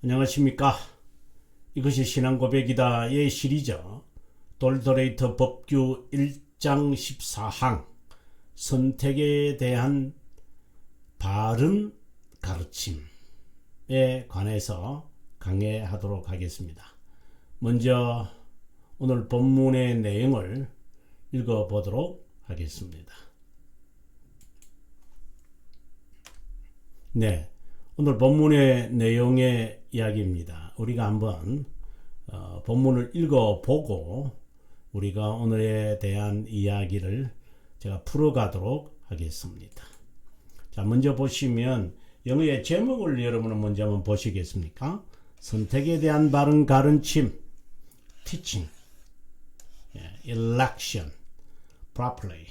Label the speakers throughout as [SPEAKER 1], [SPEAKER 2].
[SPEAKER 1] 안녕하십니까. 이것이 신앙고백이다의 시리즈 돌더레이터 법규 1장 14항 선택에 대한 바른 가르침에 관해서 강해하도록 하겠습니다. 먼저 오늘 본문의 내용을 읽어보도록 하겠습니다. 네, 오늘 본문의 내용의 이야기입니다. 우리가 한번 본문을 읽어보고 우리가 오늘에 대한 이야기를 제가 풀어가도록 하겠습니다. 자, 먼저 보시면 영어의 제목을 여러분은 먼저 한번 보시겠습니까? 선택에 대한 바른 가르침, teaching, election, properly,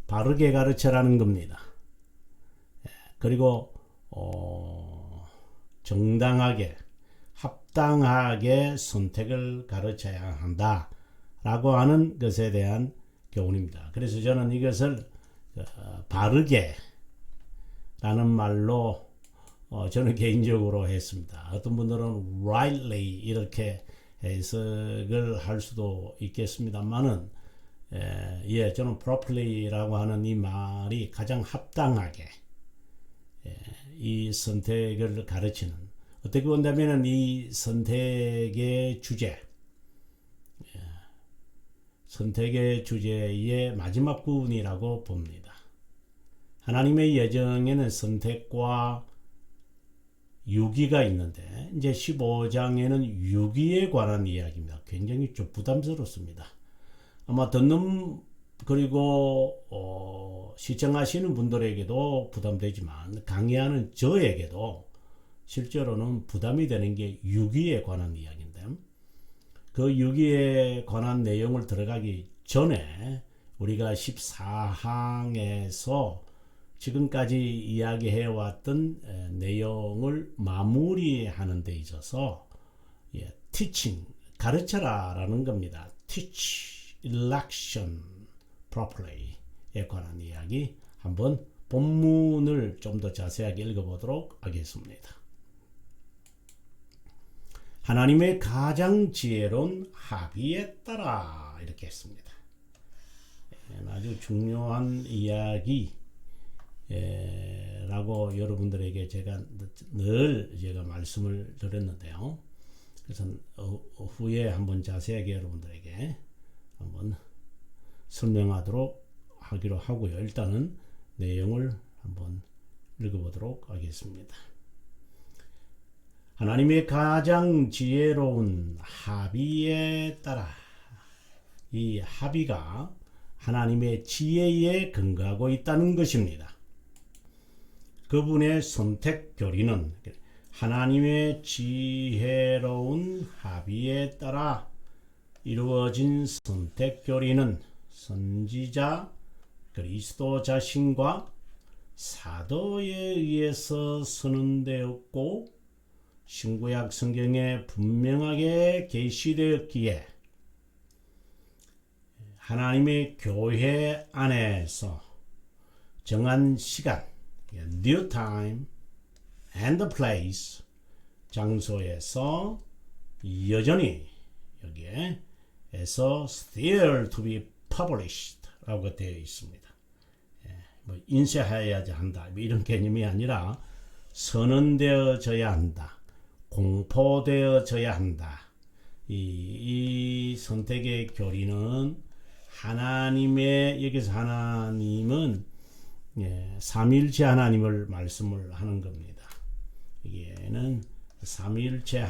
[SPEAKER 1] 바르게 가르쳐라는 겁니다. 그리고 정당하게 합당하게 선택을 가르쳐야 한다 라고 하는 것에 대한 교훈입니다. 그래서 저는 이것을 바르게 라는 말로 저는 개인적으로 했습니다. 어떤 분들은 rightly 이렇게 해석을 할 수도 있겠습니다만은 저는 properly 라고 하는 이 말이 가장 합당하게 이 선택을 가르치는, 어떻게 본다면 이 선택의 주제의 마지막 부분이라고 봅니다. 하나님의 예정에는 선택과 유기가 있는데 이제 15장에는 유기에 관한 이야기입니다. 굉장히 좀 부담스럽습니다. 아마 듣는 그리고 시청하시는 분들에게도 부담되지만 강의하는 저에게도 실제로는 부담이 되는 게 유기에 관한 이야기인데, 그 유기에 관한 내용을 들어가기 전에 우리가 14항에서 지금까지 이야기해왔던 내용을 마무리하는 데 있어서 teaching, 가르쳐라 라는 겁니다. teach, election, properly에 관한 이야기 한번 본문을 좀 더 자세하게 읽어보도록 하겠습니다. 하나님의 가장 지혜로운 합의에 따라 이렇게 했습니다. 아주 중요한 이야기라고 여러분들에게 제가 말씀을 드렸는데요. 그래서 후에 한번 자세하게 여러분들에게 한번 설명하도록 하기로 하고요. 일단은 내용을 한번 읽어보도록 하겠습니다. 하나님의 가장 지혜로운 합의에 따라, 이 합의가 하나님의 지혜에 근거하고 있다는 것입니다. 그분의 선택 교리는 하나님의 지혜로운 합의에 따라 이루어진 선택 교리는 선지자 그리스도 자신과 사도에 의해서 선언되었고 신구약 성경에 분명하게 계시되었기에 하나님의 교회 안에서 정한 시간, due time and the place, 장소에서 여전히 여기에서 still to be published 라고 되어 있습니다. 인쇄해야 한다 이런 개념이 아니라 선언되어져야 한다, 공포되어져야 한다. 이 선택의 교리는 하나님의, 여기서 하나님은 삼위일체 하나님을 말씀을 하는 겁니다. 여기에는 삼위일체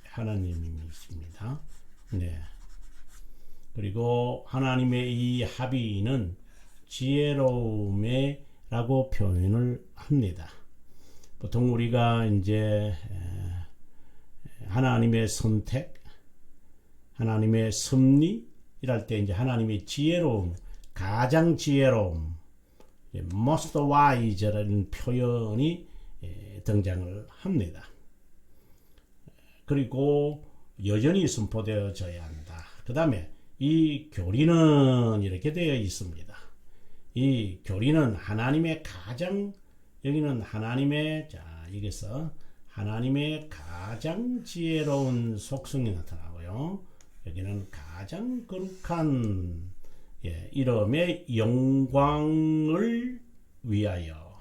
[SPEAKER 1] 하나님이십니다. 네. 그리고 하나님의 이 합의는 지혜로움이라고 표현을 합니다. 보통 우리가 이제 하나님의 선택, 하나님의 섭리 이럴 때 이제 하나님의 지혜로움, 가장 지혜로움, most wise라는 표현이 등장을 합니다. 그리고 여전히 선포되어져야 한다. 그 다음에 이 교리는 이렇게 되어 있습니다. 이 교리는 하나님의 가장, 여기는 하나님의, 자, 여기서 하나님의 가장 지혜로운 속성이 나타나고요. 여기는 가장 거룩한 이름의 영광을 위하여,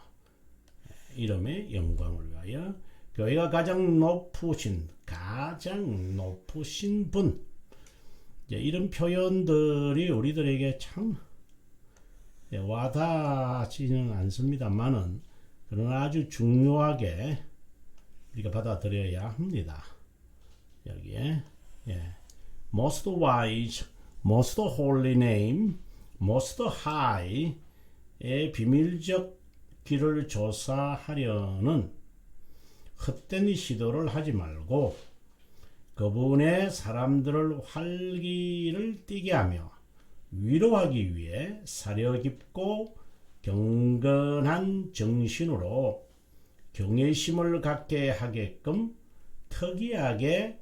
[SPEAKER 1] 이름의 영광을 위하여, 교회가 가장 높으신 분, 이런 표현들이 우리들에게 참 와닿지는 않습니다만은, 그러나 아주 중요하게 우리가 받아들여야 합니다. 여기에 most wise, most holy name, most high의 비밀적 길을 조사하려는 헛된 시도를 하지 말고 그분의 사람들을 활기를 띠게 하며 위로하기 위해 사려 깊고 경건한 정신으로 경외심을 갖게 하게끔 특이하게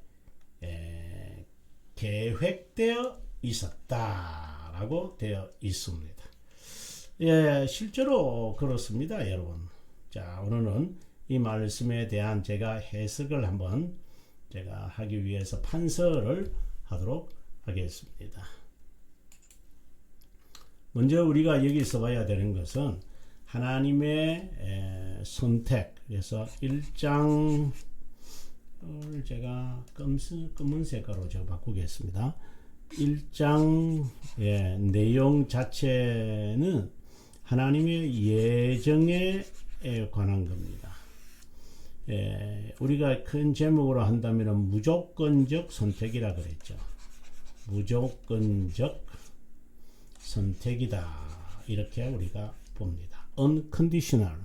[SPEAKER 1] 계획되어 있었다라고 되어 있습니다. 실제로 그렇습니다, 여러분. 자, 오늘은 이 말씀에 대한 제가 해석을 한번 제가 하기 위해서 판서를 하도록 하겠습니다. 먼저 우리가 여기서 봐야 되는 것은 하나님의 선택. 그래서 1장을 제가 검은 색깔로 제가 바꾸겠습니다. 1장 내용 자체는 하나님의 예정에 관한 겁니다. 우리가 큰 제목으로 한다면 무조건적 선택이라 그랬죠. 무조건적 선택이다, 이렇게 우리가 봅니다. unconditional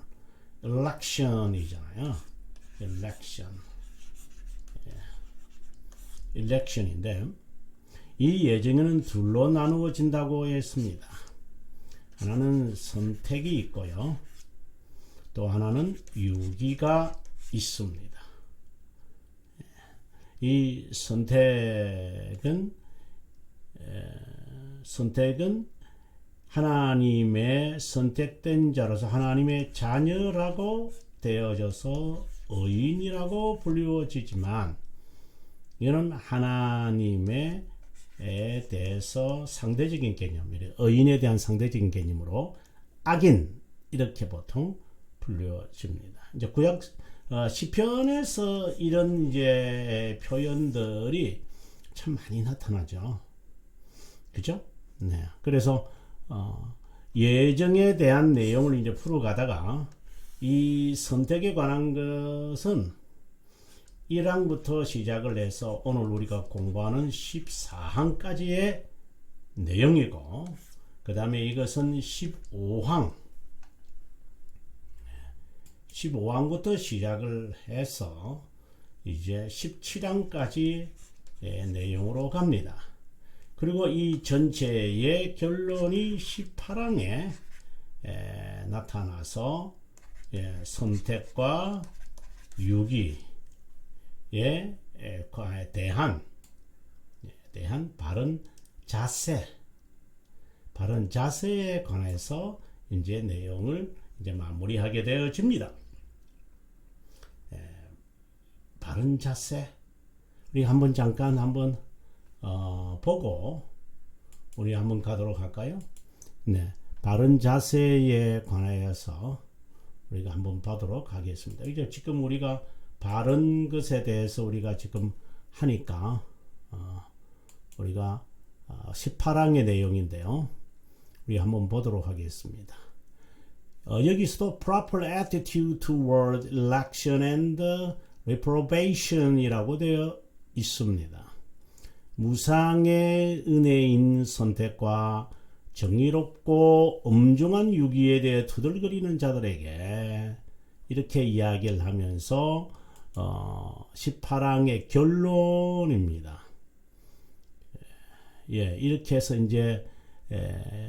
[SPEAKER 1] election이잖아요. election인데 이 예정에는 둘로 나누어진다고 했습니다. 하나는 선택이 있고요, 또 하나는 유기가 있습니다. 이 선택은 하나님의 선택된 자로서 하나님의 자녀라고 되어져서 의인이라고 불리워지지만, 이는 하나님에 대해서 상대적인 개념이래요. 의인에 대한 상대적인 개념으로 악인, 이렇게 보통 불려집니다. 이제 구약 시편에서 이런 이제 표현들이 참 많이 나타나죠. 그죠? 네. 그래서 예정에 대한 내용을 이제 풀어가다가 이 선택에 관한 것은 1항부터 시작을 해서 오늘 우리가 공부하는 14항까지의 내용이고, 그 다음에 이것은 15항부터 시작을 해서 이제 17항까지 내용으로 갑니다. 그리고 이 전체의 결론이 18항에 나타나서 선택과 유기에 대한 바른 자세에 관해서 이제 내용을 이제 마무리하게 되어집니다. 바른 자세, 우리 한번 잠깐 보고 우리 한번 가도록 할까요? 네, 바른 자세에 관하여서 우리가 한번 보도록 하겠습니다. 이제 지금 우리가 바른 것에 대해서 우리가 지금 하니까 우리가 18항의 내용인데요, 우리 한번 보도록 하겠습니다. 여기서도 proper attitude toward election and reprobation 이라고 되어 있습니다. 무상의 은혜인 선택과 정의롭고 엄중한 유기에 대해 투덜거리는 자들에게 이렇게 이야기를 하면서 18항의 결론입니다. 이렇게 해서 이제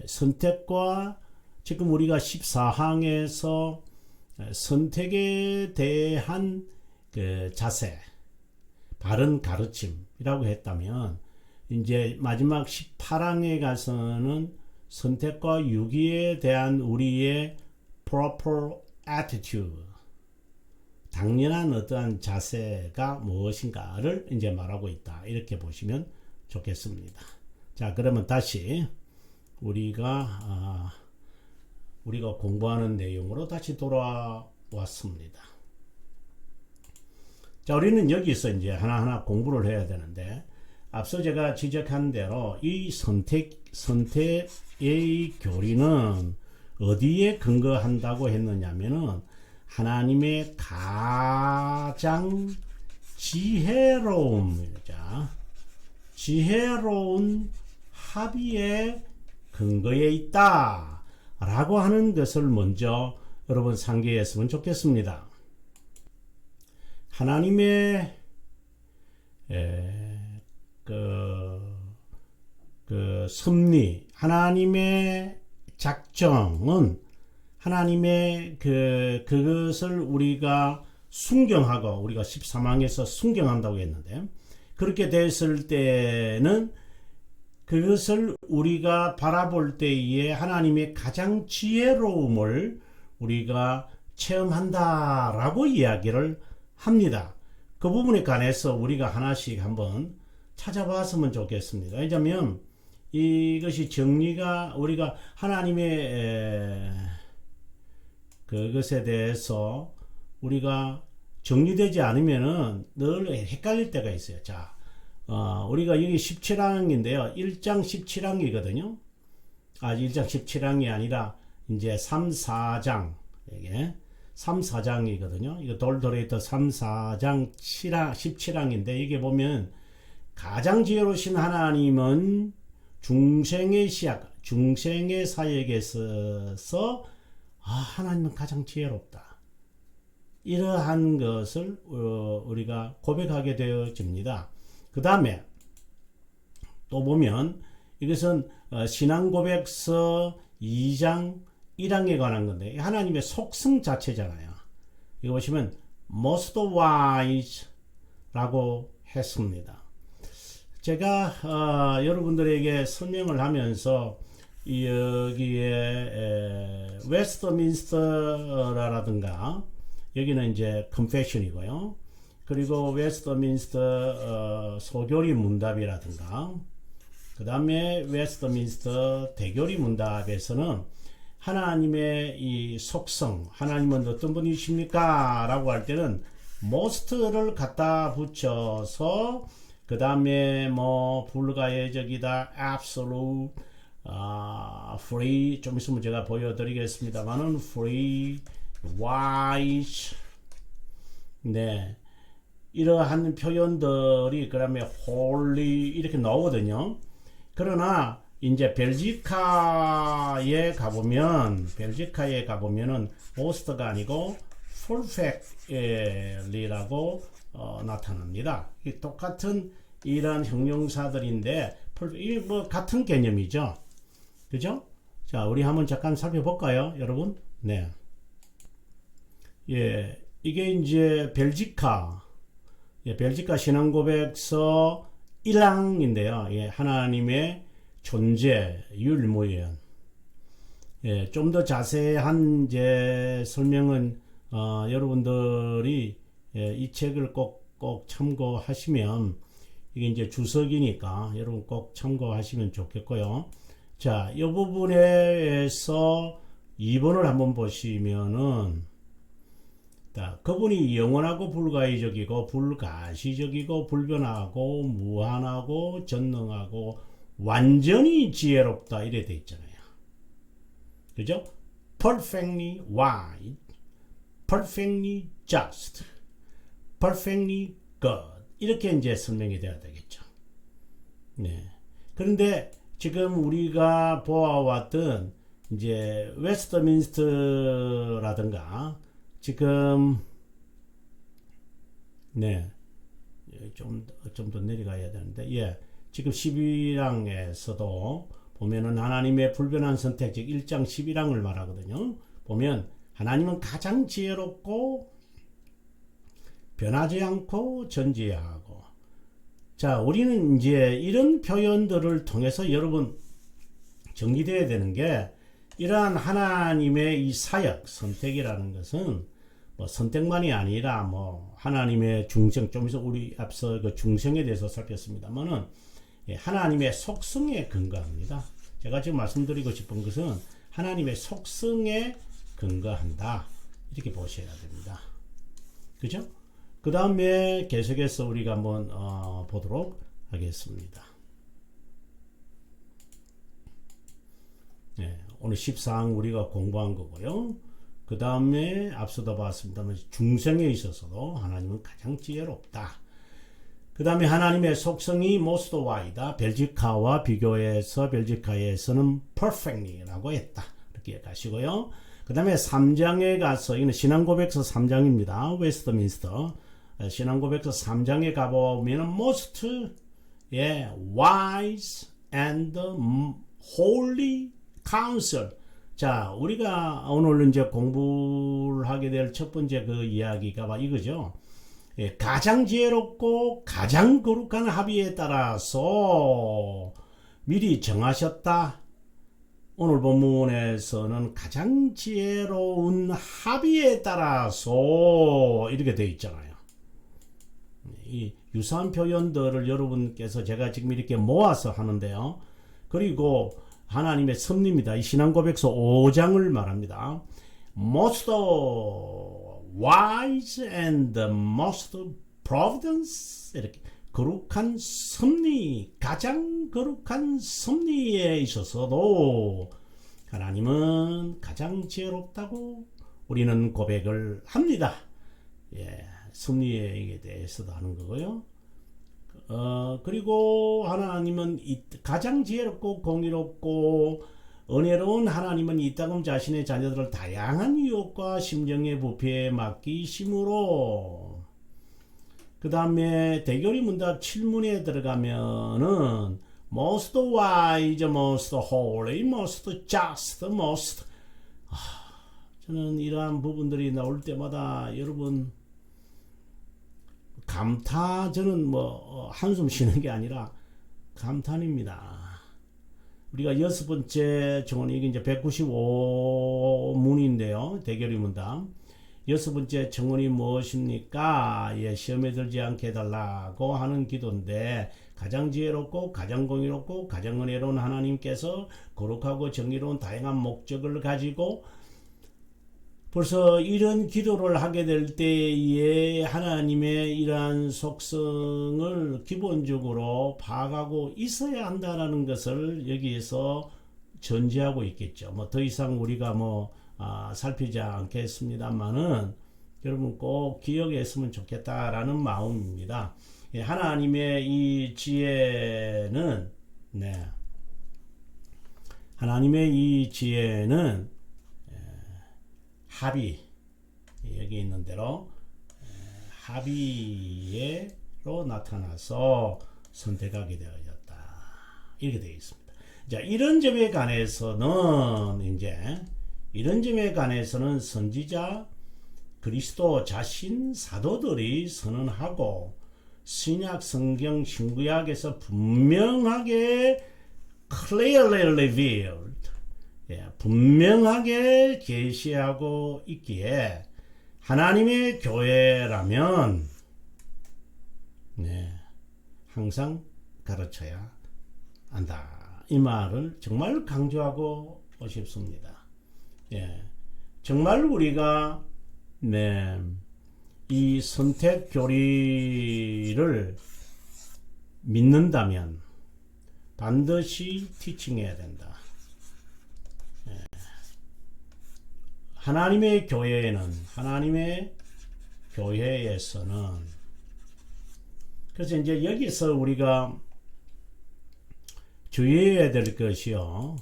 [SPEAKER 1] 선택과, 지금 우리가 14항에서 선택에 대한 그 자세, 바른 가르침이라고 했다면, 이제 마지막 18항에 가서는 선택과 유기에 대한 우리의 proper attitude 당연한 어떠한 자세가 무엇인가를 이제 말하고 있다. 이렇게 보시면 좋겠습니다. 자, 그러면 다시 우리가 공부하는 내용으로 다시 돌아왔습니다. 자, 우리는 여기서 이제 하나하나 공부를 해야 되는데, 앞서 제가 지적한 대로 이 선택의 교리는 어디에 근거한다고 했느냐면은 하나님의 가장 지혜로운 합의에 근거에 있다 라고 하는 것을 먼저 여러분 상기했으면 좋겠습니다. 하나님의 섭리, 하나님의 작정은 하나님의 그것을 우리가 순경하고, 우리가 13항에서 순경한다고 했는데, 그렇게 됐을 때는 그것을 우리가 바라볼 때에 하나님의 가장 지혜로움을 우리가 체험한다라고 이야기를 합니다. 그 부분에 관해서 우리가 하나씩 한번 찾아봤으면 좋겠습니다. 왜냐하면 이것이 정리가, 우리가 하나님의 그것에 대해서 우리가 정리되지 않으면은 늘 헷갈릴 때가 있어요. 자, 우리가 여기 17항인데요. 1장 17항이거든요. 1장 17항이 아니라 이제 3, 4장, 이게 3, 4장이거든요. 이거 돌돌이터 3, 4장 17항인데, 이게 보면 가장 지혜로우신 하나님은 중생의 사역에 있어서 하나님은 가장 지혜롭다. 이러한 것을 우리가 고백하게 되어집니다. 그 다음에 또 보면 이것은 신앙고백서 2장 1항에 관한 건데, 하나님의 속성 자체잖아요. 이거 보시면 most wise 라고 했습니다. 제가 여러분들에게 설명을 하면서 여기에 웨스트민스터라든가, 여기는 이제 confession이고요. 그리고 웨스트민스터 소교리 문답이라든가, 그 다음에 웨스트민스터 대교리 문답에서는 하나님의 이 속성, 하나님은 어떤 분이십니까? 라고 할 때는 most를 갖다 붙여서, 그 다음에 뭐 불가예적이다, absolute, free, 좀 있으면 제가 보여드리겠습니다만은 free, wise, 네, 이러한 표현들이 그다음에 holy 이렇게 나오거든요. 그러나 이제 벨지카에 가보면은 most가 아니고 perfectly라고 나타납니다. 이 똑같은 이런 형용사들인데 뭐 같은 개념이죠. 그죠? 자, 우리 한번 잠깐 살펴볼까요, 여러분? 네. 예, 이게 이제 벨지카 신앙고백서 1항인데요. 예, 하나님의 존재, 유일무이한. 예, 좀 더 자세한 이제 설명은 여러분들이 이 책을 꼭 참고하시면, 이게 이제 주석이니까 여러분 꼭 참고하시면 좋겠고요. 자, 이 부분에서 2번을 한번 보시면은, 그분이 영원하고 불가의적이고 불가시적이고 불변하고 무한하고 전능하고 완전히 지혜롭다 이래 돼 있잖아요. 그죠? perfectly wise, perfectly just, perfectly good 이렇게 이제 설명이 돼야 되겠죠. 네. 그런데 지금 우리가 보아왔던 이제 웨스트민스터라든가 지금 네, 좀 더 내려가야 되는데, 예, 지금 11항에서도 보면은 하나님의 불변한 선택, 즉 1장 11항을 말하거든요. 보면 하나님은 가장 지혜롭고 변하지 않고 전지하고. 자, 우리는 이제 이런 표현들을 통해서 여러분 정리되어야 되는 게, 이러한 하나님의 이 사역, 선택이라는 것은 뭐 선택만이 아니라 뭐 하나님의 중성, 좀 있어 우리 앞서 그 중성에 대해서 살폈습니다만은 하나님의 속성에 근거합니다. 제가 지금 말씀드리고 싶은 것은 하나님의 속성에 근거한다, 이렇게 보셔야 됩니다. 그죠? 그 다음에 계속해서 우리가 한번 보도록 하겠습니다. 오늘 14항 우리가 공부한 거고요. 그 다음에 앞서도 봤습니다만 중생에 있어서도 하나님은 가장 지혜롭다. 그 다음에 하나님의 속성이 most wise다. 벨지카와 비교해서 벨지카에서는 perfectly라고 했다, 이렇게 가시고요. 그 다음에 3장에 가서, 이는 신앙고백서 3장입니다. 웨스트민스터 신앙고백서 3장에 가보면 most wise and holy counsel. 자, 우리가 오늘 이제 공부를 하게 될 첫 번째 그 이야기가 이거죠. 가장 지혜롭고 가장 거룩한 합의에 따라서 미리 정하셨다. 오늘 본문에서는 가장 지혜로운 합의에 따라서 이렇게 되어 있잖아요. 이 유사한 표현들을 여러분께서 제가 지금 이렇게 모아서 하는데요. 그리고 하나님의 섭리입니다. 이 신앙고백서 5장을 말합니다. Most wise and most providence, 이렇게 거룩한 섭리, 가장 거룩한 섭리에 있어서도 하나님은 가장 지혜롭다고 우리는 고백을 합니다. 섭리에 대해서도 하는 거고요. 그리고 하나님은 가장 지혜롭고 공의롭고 은혜로운 하나님은 이따금 자신의 자녀들을 다양한 유혹과 심정의 부패에 맡기심으로, 그 다음에 대결이 문답 7문에 들어가면은 most wise, most holy, most just, most, 저는 이러한 부분들이 나올 때마다 여러분 감탄, 저는 뭐 한숨 쉬는 게 아니라 감탄입니다. 우리가 6번째 정원이 이제 195문인데요. 대결의 문답. 6번째 정원이 무엇입니까? 시험에 들지 않게 해달라고 하는 기도인데, 가장 지혜롭고 가장 공의롭고 가장 은혜로운 하나님께서 거룩하고 정의로운 다양한 목적을 가지고 벌써 이런 기도를 하게 될 때에 하나님의 이러한 속성을 기본적으로 파악하고 있어야 한다는 것을 여기에서 전제하고 있겠죠. 뭐 더 이상 우리가 살피지 않겠습니다만은 여러분 꼭 기억했으면 좋겠다라는 마음입니다. 하나님의 이 지혜는, 하나님의 이 지혜는 합의, 여기 있는 대로 합의로 나타나서 선택하게 되어졌다, 이렇게 되어 있습니다. 자, 이런 점에 관해서는 선지자 그리스도 자신 사도들이 선언하고 신약 성경 신구약에서 분명하게 clearly revealed, 분명하게 계시하고 있기에 하나님의 교회라면 항상 가르쳐야 한다, 이 말을 정말 강조하고 싶습니다. 정말 우리가 이 선택 교리를 믿는다면 반드시 티칭해야 된다. 하나님의 교회에서는 그래서 이제 여기서 우리가 주의해야 될 것이요,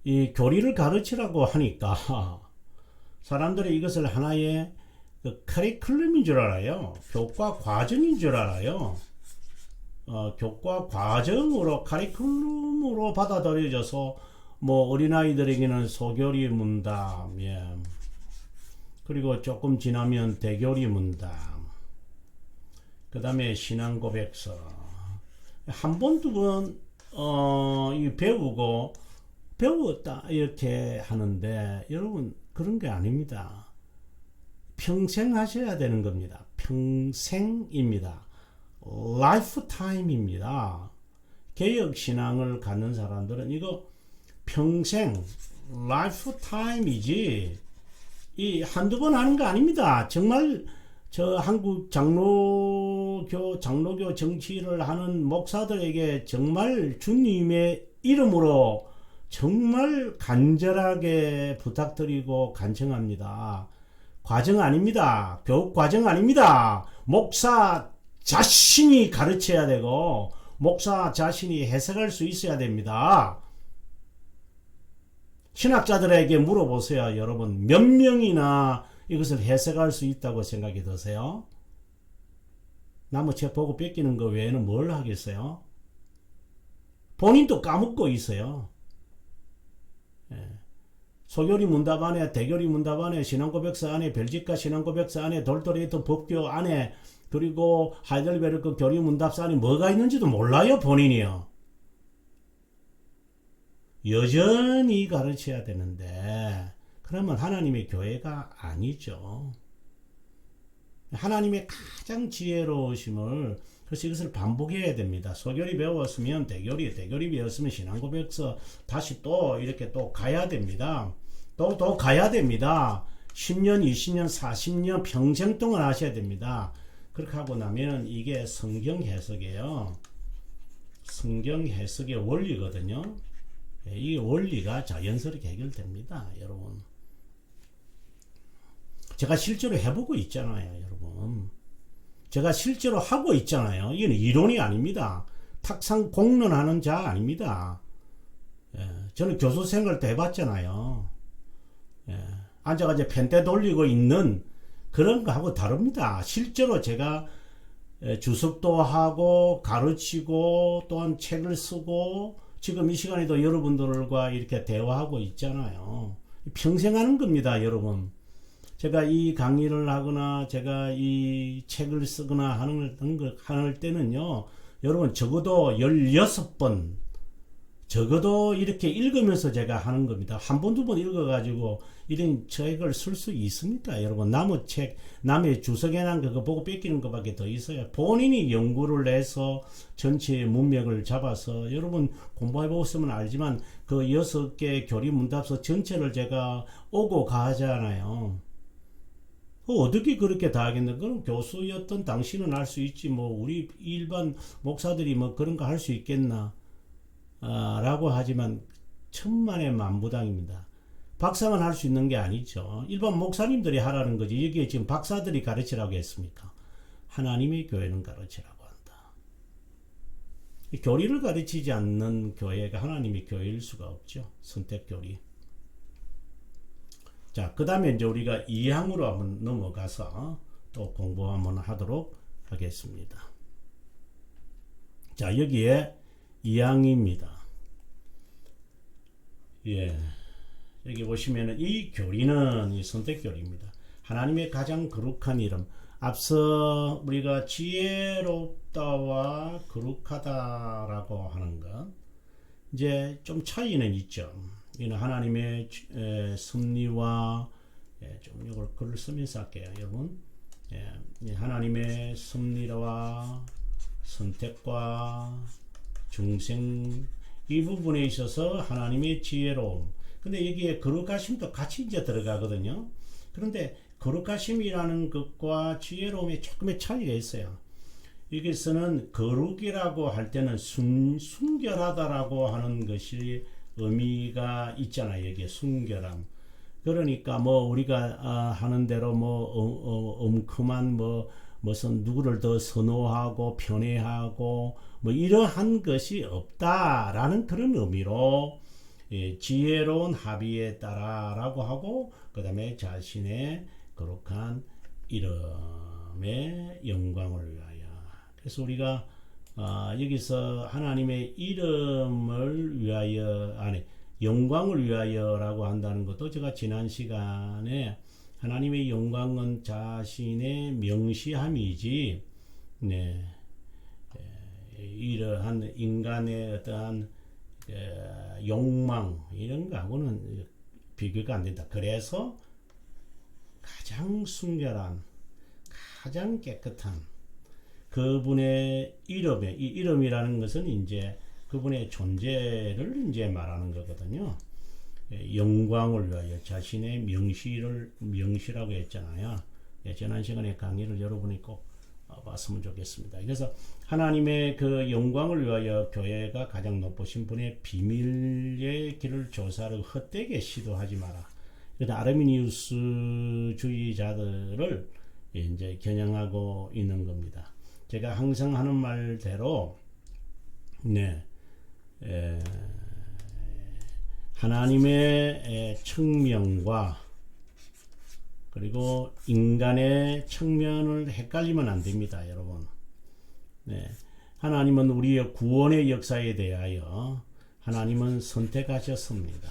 [SPEAKER 1] 이 교리를 가르치라고 하니까 사람들이 이것을 하나의 커리큘럼인 줄 알아요. 교과 과정인 줄 알아요. 교과 과정으로 커리큘럼으로 받아들여져서 어린아이들에게는 소교리 문답, 그리고 조금 지나면 대교리 문답, 그 다음에 신앙고백서 한 번, 두 번 배웠다 이렇게 하는데, 여러분 그런 게 아닙니다. 평생 하셔야 되는 겁니다. 평생입니다. 라이프타임입니다. 개혁신앙을 갖는 사람들은 이거 평생 라이프타임이지 이 한두 번 하는 거 아닙니다. 정말 저 한국 장로교 정치를 하는 목사들에게 정말 주님의 이름으로 정말 간절하게 부탁드리고 간청합니다. 과정 아닙니다. 교육 과정 아닙니다. 목사 자신이 가르쳐야 되고 목사 자신이 해석할 수 있어야 됩니다. 신학자들에게 물어보세요. 여러분 몇 명이나 이것을 해석할 수 있다고 생각이 드세요? 남의 책 보고 뺏기는 거 외에는 뭘 하겠어요? 본인도 까먹고 있어요. 소교리 문답 안에, 대교리 문답 안에, 신앙고백서 안에, 벨지카 신앙고백서 안에, 돌토레이터 법교 안에, 그리고 하이델베르크 교리 문답서 안에 뭐가 있는지도 몰라요, 본인이요. 여전히 가르쳐야 되는데 그러면 하나님의 교회가 아니죠. 하나님의 가장 지혜로우심을 그래서 이것을 반복해야 됩니다. 소교리 배웠으면 대교리 배웠으면 신앙고백서 다시 또 이렇게 또 가야 됩니다. 또 가야 됩니다. 10년, 20년, 40년 평생 동안 하셔야 됩니다. 그렇게 하고 나면 이게 성경 해석이에요. 성경 해석의 원리거든요. 이 원리가 자연스럽게 해결됩니다. 여러분 제가 실제로 해보고 있잖아요. 여러분 제가 실제로 하고 있잖아요. 이건 이론이 아닙니다. 탁상 공론하는 자 아닙니다. 저는 교수 생활 때 해봤잖아요. 앉아가지고 펜대 돌리고 있는 그런 거하고 다릅니다. 실제로 제가 주석도 하고 가르치고 또한 책을 쓰고 지금 이 시간에도 여러분들과 이렇게 대화하고 있잖아요. 평생 하는 겁니다, 여러분. 제가 이 강의를 하거나 제가 이 책을 쓰거나 하는 때는요, 여러분 적어도 16번, 적어도 이렇게 읽으면서 제가 하는 겁니다. 한 번, 두 번 읽어가지고 이런 책을 쓸 수 있습니까? 여러분, 남의 책, 남의 주석에난 그거 보고 뺏기는 것밖에 더 있어요. 본인이 연구를 해서 전체의 문맥을 잡아서 여러분 공부해보시면 알지만 그 6개 교리 문답서 전체를 제가 오고 가잖아요. 어떻게 그렇게 다 하겠나? 그럼 교수였던 당신은 할 수 있지. 뭐 우리 일반 목사들이 뭐 그런 거 할 수 있겠나? 라고 하지만 천만의 만부당입니다. 박사만 할 수 있는 게 아니죠. 일반 목사님들이 하라는 거지. 여기에 지금 박사들이 가르치라고 했습니까? 하나님의 교회는 가르치라고 한다. 교리를 가르치지 않는 교회가 하나님의 교회일 수가 없죠. 선택교리. 자, 그 다음에 이제 우리가 2항으로 한번 넘어가서 또 공부 한번 하도록 하겠습니다. 자, 여기에 2항입니다. 여기 보시면은 이 교리는 이 선택교리입니다. 하나님의 가장 거룩한 이름. 앞서 우리가 지혜롭다와 거룩하다라고 하는 것. 이제 좀 차이는 있죠. 이는 하나님의 섭리와 좀 이걸 글을 쓰면서 할게요, 여러분. 하나님의 섭리와 선택과 중생 이 부분에 있어서 하나님의 지혜로움. 근데 여기에 거룩하심도 같이 이제 들어가거든요. 그런데 거룩하심이라는 것과 지혜로움에 조금의 차이가 있어요. 여기서는 거룩이라고 할 때는 순결하다라고 하는 것이 의미가 있잖아요. 여기에 순결함. 그러니까 뭐 우리가 하는 대로 뭐 엄큼한 뭐 무슨 누구를 더 선호하고 편애하고 뭐 이러한 것이 없다라는 그런 의미로 지혜로운 합의에 따라라고 하고 그 다음에 자신의 거룩한 이름의 영광을 위하여. 그래서 우리가 여기서 하나님의 이름을 위하여 영광을 위하여라고 한다는 것도 제가 지난 시간에 하나님의 영광은 자신의 명시함이지 이러한 인간의 어떠한 욕망 이런 거하고는 비교가 안 된다. 그래서 가장 순결한, 가장 깨끗한 그분의 이름에, 이 이름이라는 것은 이제 그분의 존재를 이제 말하는 거거든요. 영광을 위하여 자신의 명시라고 했잖아요. 지난 시간에 강의를 여러분이 꼭 봤으면 좋겠습니다. 그래서 하나님의 그 영광을 위하여 교회가 가장 높으신 분의 비밀의 길을 조사를 헛되게 시도하지 마라. 아르미니우스주의자들을 이제 겨냥하고 있는 겁니다. 제가 항상 하는 말대로, 하나님의 측면과 그리고 인간의 측면을 헷갈리면 안 됩니다, 여러분. 하나님은 우리의 구원의 역사에 대하여 하나님은 선택하셨습니다.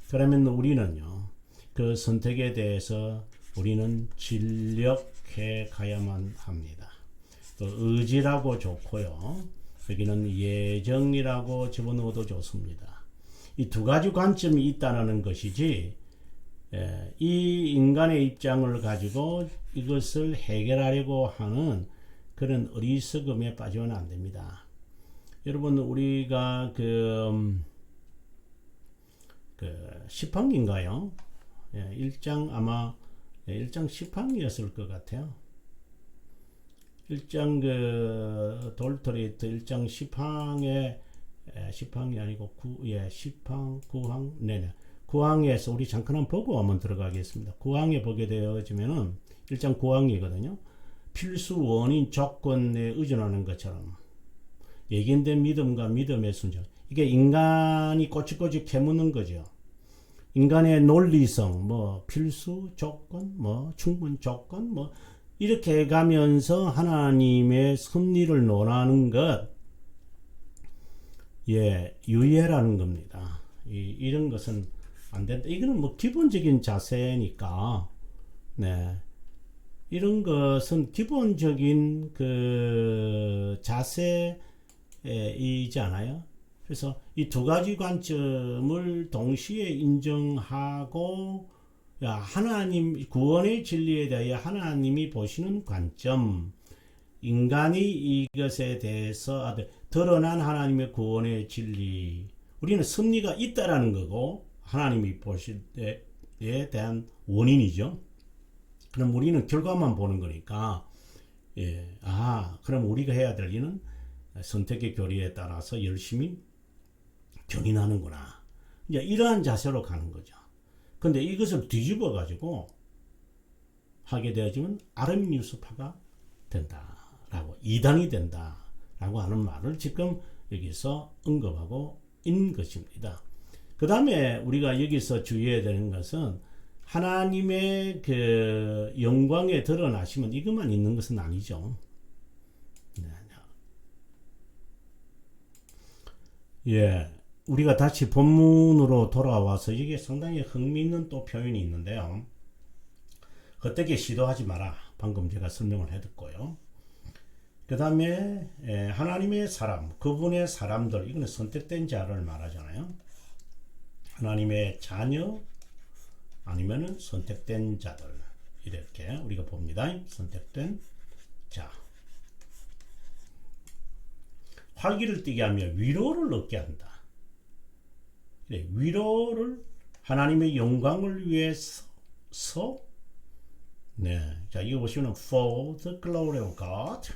[SPEAKER 1] 그러면 우리는요, 그 선택에 대해서 우리는 진력해 가야만 합니다. 또 의지라고 좋고요. 여기는 예정이라고 집어넣어도 좋습니다. 이 두 가지 관점이 있다는 것이지, 이 인간의 입장을 가지고 이것을 해결하려고 하는 그런 어리석음에 빠지면 안 됩니다. 여러분, 우리가 그 시판기인가요? 1장 아마 1장 시판기였을 것 같아요. 1장 그 돌토레이트 1장 시판에 시판이 아니고 시판 9항 네네 9항에서 우리 잠깐 한번 보고 한번 들어가겠습니다. 9항에 보게 되어지면은 1장 9항이거든요. 필수 원인 조건에 의존하는 것처럼 예견된 믿음과 믿음의 순종, 이게 인간이 꼬치꼬치 캐묻는 거죠. 인간의 논리성, 뭐 필수 조건, 뭐 충분 조건, 뭐 이렇게 가면서 하나님의 섭리를 논하는 것, 유예라는 겁니다. 이런 것은 안 된다. 이거는 뭐 기본적인 자세니까, 이런 것은 기본적인 그 자세이지 않아요? 그래서 이 두 가지 관점을 동시에 인정하고, 하나님 구원의 진리에 대하여 하나님이 보시는 관점, 인간이 이것에 대해서 드러난 하나님의 구원의 진리, 우리는 섭리가 있다라는 거고 하나님이 보실 때에 대한 원인이죠. 그럼 우리는 결과만 보는 거니까, 그럼 우리가 해야 될 일은 선택의 교리에 따라서 열심히 견인하는구나, 이제 이러한 자세로 가는 거죠. 근데 이것을 뒤집어 가지고 하게 되어지면 아르미니우스파가 된다라고, 이단이 된다라고 하는 말을 지금 여기서 언급하고 있는 것입니다. 그 다음에 우리가 여기서 주의해야 되는 것은 하나님의 그 영광에 드러나시면 이것만 있는 것은 아니죠. 우리가 다시 본문으로 돌아와서 이게 상당히 흥미있는 또 표현이 있는데요. 헛되게 시도하지 마라. 방금 제가 설명을 해뒀고요. 그 다음에 하나님의 사람, 그분의 사람들, 이거는 선택된 자를 말하잖아요. 하나님의 자녀 아니면은 선택된 자들, 이렇게 우리가 봅니다. 선택된 자. 활기를 띠게 하며 위로를 얻게 한다. 위로를 하나님의 영광을 위해서, 자, 이거 보시면 for the glory of God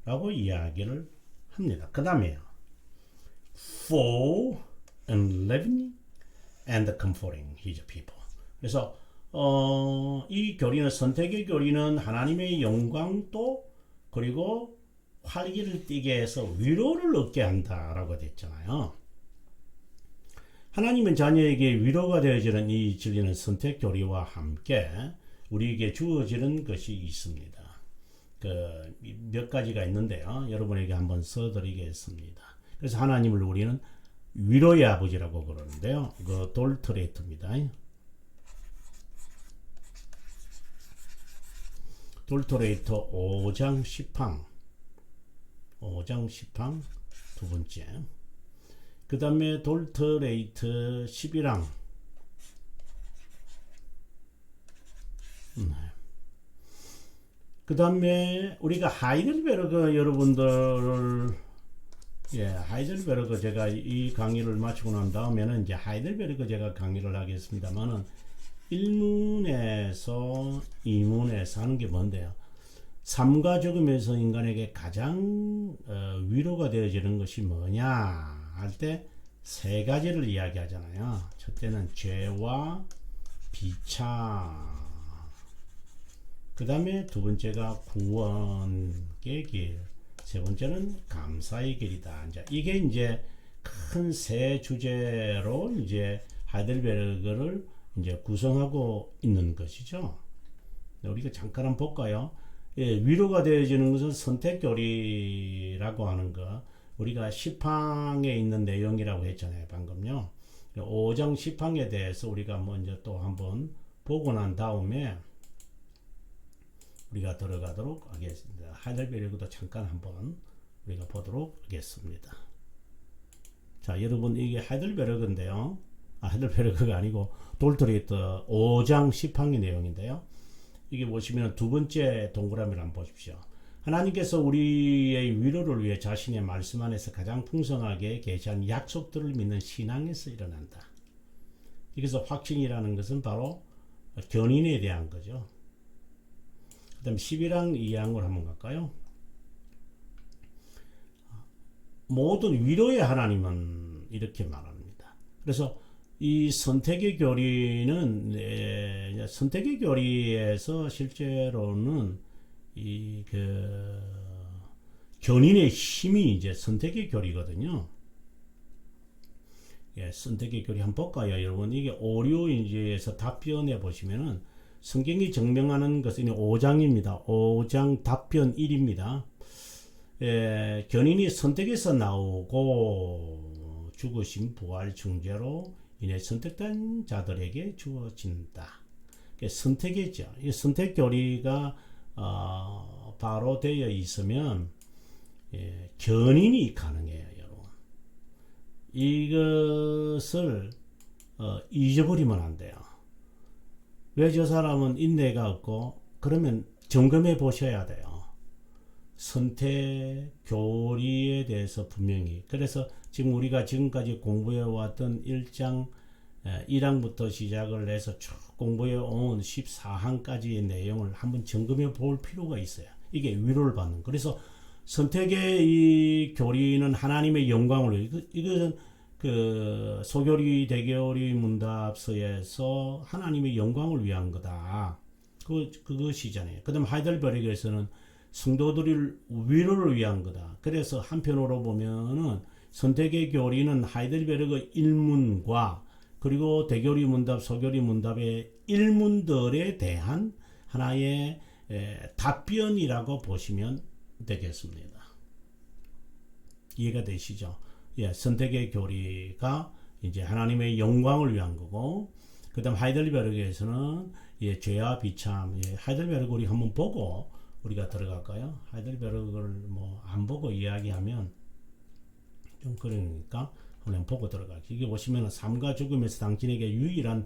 [SPEAKER 1] 라고 이야기를 합니다. 그 다음에 for enlivening and comforting his people. 그래서 이 교리는, 선택의 교리는 하나님의 영광도 그리고 활기를 띠게 해서 위로를 얻게 한다라고 됐잖아요. 하나님은 자녀에게 위로가 되어지는 이 진리는 선택 교리와 함께 우리에게 주어지는 것이 있습니다. 그 몇 가지가 있는데요. 여러분에게 한번 써드리겠습니다. 그래서 하나님을 우리는 위로의 아버지라고 그러는데요. 그 돌트레이트입니다. 돌트레이터 5장 10항 두 번째. 그 다음에 돌트레이트 11항 그 다음에 우리가 하이델베르그 여러분들을 하이델베르그 제가 이 강의를 마치고 난 다음에는 이제 하이델베르그 제가 강의를 하겠습니다만은 1문에서 2문에서 하는 게 뭔데요? 삶과 죽음에서 인간에게 가장 위로가 되어지는 것이 뭐냐 할 때 세 가지를 이야기하잖아요. 첫째는 죄와 비차, 그 다음에 두 번째가 구원의 길, 세 번째는 감사의 길이다. 이게 이제 큰 세 주제로 이제 하이델베르그를 이제 구성하고 있는 것이죠. 우리가 잠깐 한번 볼까요? 위로가 되어지는 것은 선택교리라고 하는 거, 우리가 시팡에 있는 내용이라고 했잖아요, 방금요. 5장 시팡에 대해서 우리가 먼저 또 한번 보고 난 다음에 우리가 들어가도록 하겠습니다. 하이델베르그도 잠깐 한번 우리가 보도록 하겠습니다. 자, 여러분, 이게 하이델베르그인데요. 하이델베르그가 아니고 돌트리히터 5장 시팡의 내용인데요. 이게 보시면 두 번째 동그라미를 한번 보십시오. 하나님께서 우리의 위로를 위해 자신의 말씀 안에서 가장 풍성하게 계시한 약속들을 믿는 신앙에서 일어난다. 여기서 확증이라는 것은 바로 견인에 대한 거죠. 그 다음 11항 2항으로 한번 갈까요? 모든 위로의 하나님은 이렇게 말합니다. 그래서 이 선택의 교리는 선택의 교리에서 실제로는 이 견인의 힘이 이제 선택의 교리거든요. 선택의 교리 한번 볼까요, 여러분? 이게 오류인지에서 답변해 보시면은 성경이 증명하는 것은 5장입니다. 5장 답변 1입니다. 견인이 선택에서 나오고 죽으신 부활 중재로 인해 선택된 자들에게 주어진다. 선택이죠. 이 선택 교리가 바로 되어 있으면 견인이 가능해요, 여러분. 이것을 잊어버리면 안 돼요. 왜 저 사람은 인내가 없고, 그러면 점검해 보셔야 돼요. 선택 교리에 대해서 분명히. 그래서 지금 우리가 지금까지 공부해 왔던 1장 1항부터 시작을 해서 쭉 공부해 온 14항까지의 내용을 한번 점검해 볼 필요가 있어요. 이게 위로를 받는. 그래서 선택의 이 교리는 하나님의 영광을, 이것은 소교리 대교리 문답서에서 하나님의 영광을 위한 거다. 그것이잖아요. 그 다음 하이델베르그에서는 성도들을 위로를 위한 거다. 그래서 한편으로 보면은 선택의 교리는 하이델베르그 일문과 그리고 대교리 문답, 소교리 문답의 일문들에 대한 하나의 답변이라고 보시면 되겠습니다. 이해가 되시죠? 선택의 교리가 이제 하나님의 영광을 위한 거고, 그 다음 하이델베르그에서는 죄와 비참, 하이델베르그 우리 한번 보고 우리가 들어갈까요? 하이델베르그를 뭐 안 보고 이야기하면 좀 그러니까 한번 보고 들어갈게요. 이게 보시면 삶과 죽음에서 당신에게 유일한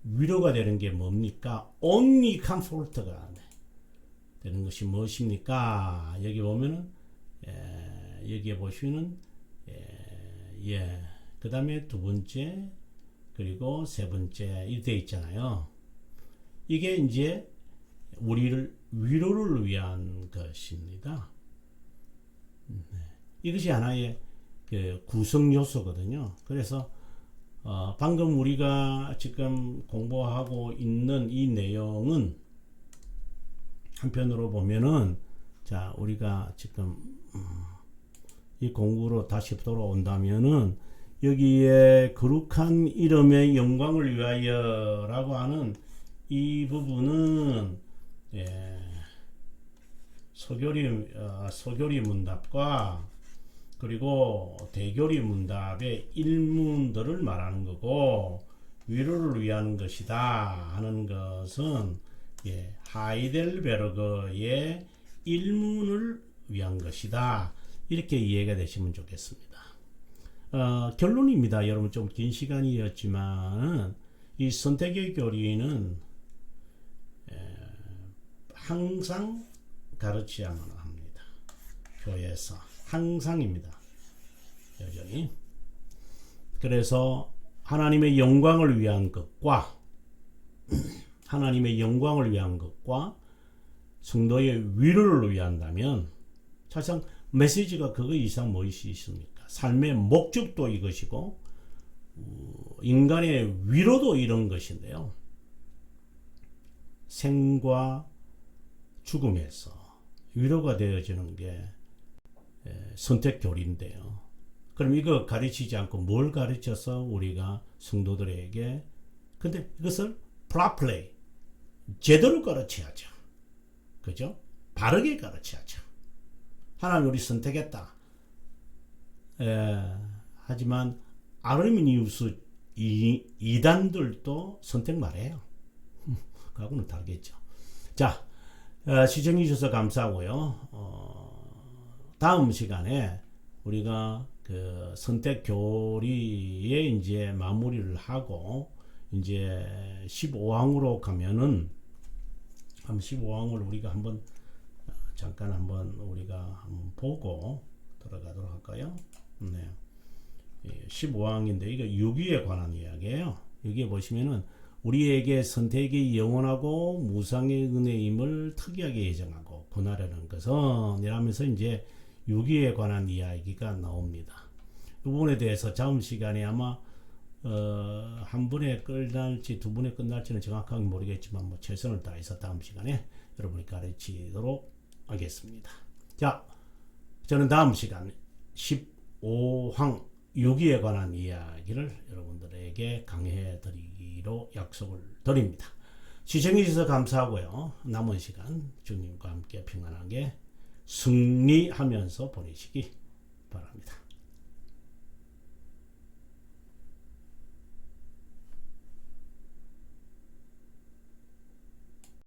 [SPEAKER 1] 위로가 되는 게 뭡니까? Only comfort가 되는 것이 무엇입니까? 여기 보면은 여기에 보시면 그 다음에 두 번째 그리고 세 번째 이렇게 되어 있잖아요. 이게 이제 우리를 위로를 위한 것입니다. 이것이 하나의 구성 요소거든요. 그래서 방금 우리가 지금 공부하고 있는 이 내용은 한편으로 보면은, 자, 우리가 지금 이 공부로 다시 돌아온다면은 여기에 거룩한 이름의 영광을 위하여 라고 하는 이 부분은 소교리 문답과 그리고 대교리 문답의 일문들을 말하는 거고, 위로를 위한 것이다 하는 것은 하이델베르그의 일문을 위한 것이다. 이렇게 이해가 되시면 좋겠습니다. 결론입니다. 여러분, 좀 긴 시간이었지만 이 선택의 교리는 항상 가르쳐야만 합니다. 교회에서 항상입니다. 여전히. 그래서 하나님의 영광을 위한 것과 하나님의 영광을 위한 것과 성도의 위로를 위한다면 사실상 메시지가 그거 이상 무엇이 있습니까? 삶의 목적도 이것이고 인간의 위로도 이런 것인데요. 생과 죽음에서 위로가 되어지는 게 선택교리인데요. 그럼 이거 가르치지 않고 뭘 가르쳐서 우리가 성도들에게 근데 이것을 properly 제대로 가르쳐야죠. 그죠? 바르게 가르쳐야죠. 하나님 우리 선택했다. 하지만 아르미니우스 이단들도 선택 말해요. 그하고는 다르겠죠. 자, 시청해 주셔서 감사하고요. 다음 시간에 우리가 그 선택 교리에 이제 마무리를 하고 이제 15항으로 가면은 15항을 우리가 한번 잠깐 한번 우리가 한번 보고 들어가도록 할까요? 네. 15항인데 이거 유기에 관한 이야기예요. 여기에 보시면은 우리에게 선택이 영원하고 무상의 은혜임을 특이하게 예정하고 그날에는 것은 이라면서 이제 유기에 관한 이야기가 나옵니다. 이 부분에 대해서 다음 시간에 아마 한 번에 끝날지 두 번에 끝날지는 정확하게 모르겠지만 뭐 최선을 다해서 다음 시간에 여러분이 가르치도록 하겠습니다. 자, 저는 다음 시간 15항 유기에 관한 이야기를 여러분들에게 강해 드리기로 약속을 드립니다. 시청해 주셔서 감사하고요. 남은 시간 주님과 함께 평안하게 승리하면서 보내시기 바랍니다.